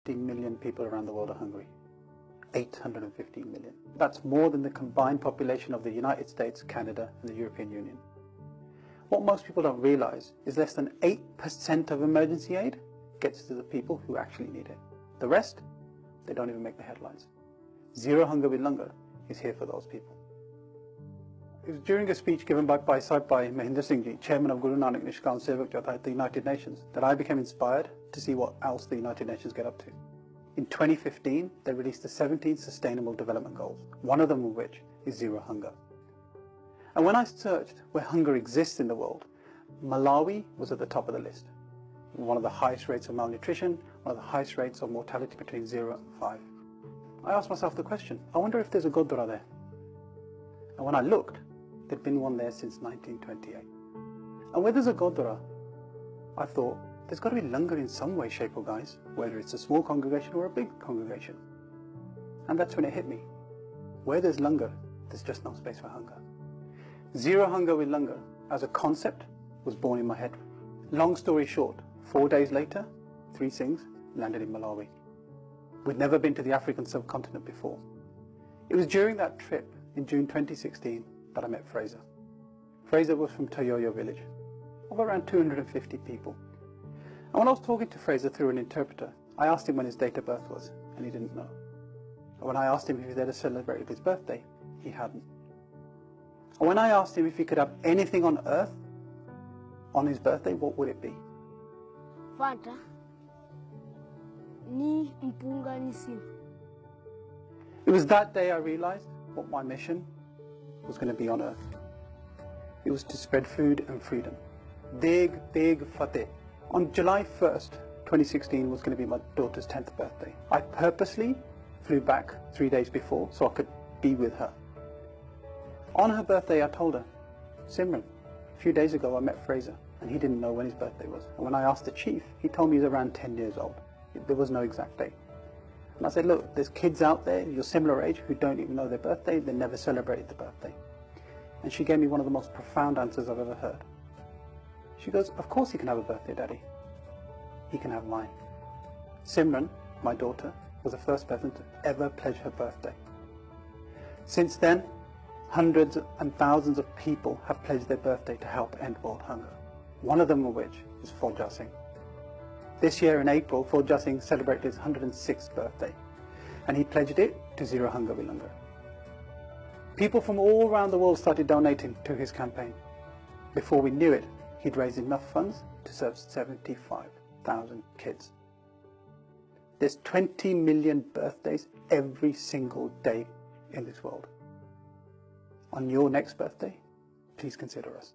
million people around the world are hungry. 815 million. That's more than the combined population of the United States, Canada, and the European Union. What most people don't realize is less than 8% of emergency aid gets to the people who actually need it. The rest, they don't even make the headlines. Zero Hunger with Langar is here for those people. It was during a speech given by Mahendra Singh Ji, chairman of Guru Nanak Nishkaam Sevak Jatha at the United Nations, that I became inspired to see what else the United Nations get up to. In 2015, they released the 17 Sustainable Development Goals, one of them of which is Zero Hunger. And when I searched where hunger exists in the world, Malawi was at the top of the list. One of the highest rates of malnutrition, one of the highest rates of mortality between 0 and 5. I asked myself the question, I wonder if there's a Gurdwara there. And when I looked, there'd been one there since 1928. And where there's a Gurdwara, I thought, there's got to be langar in some way, shape or guise, whether it's a small congregation or a big congregation. And that's when it hit me. Where there's langar, there's just no space for hunger. Zero Hunger with Langar, as a concept, was born in my head. Long story short, 4 days later, 3 Singhs landed in Malawi. We'd never been to the African subcontinent before. It was during that trip in June 2016 that I met Fraser. Fraser was from Toyoyo village, of around 250 people. And when I was talking to Fraser through an interpreter, I asked him when his date of birth was, and he didn't know. And when I asked him if he'd ever celebrated his birthday, he hadn't. And when I asked him if he could have anything on earth on his birthday, what would it be? Fanta. Ni mpunga ni sim. It was that day I realized what my mission was going to be on earth. It was to spread food and freedom. Deg Deg Fateh. On July 1st, 2016 was going to be my daughter's 10th birthday. I purposely flew back 3 days before so I could be with her. On her birthday, I told her, Simran, a few days ago I met Fraser and he didn't know when his birthday was. And when I asked the chief, he told me he's around 10 years old. There was no exact date. And I said, look, there's kids out there, your similar age, who don't even know their birthday, they never celebrated the birthday. And she gave me one of the most profound answers I've ever heard. She goes, of course he can have a birthday, Daddy. He can have mine. Simran, my daughter, was the first person to ever pledge her birthday. Since then, hundreds and thousands of people have pledged their birthday to help end world hunger. One of them of which is Fauja Singh. This year in April, Fauja Singh celebrated his 106th birthday, and he pledged it to Zero Hunger with Langar. People from all around the world started donating to his campaign. Before we knew it, he'd raised enough funds to serve 75,000 kids. There's 20 million birthdays every single day in this world. On your next birthday, please consider us.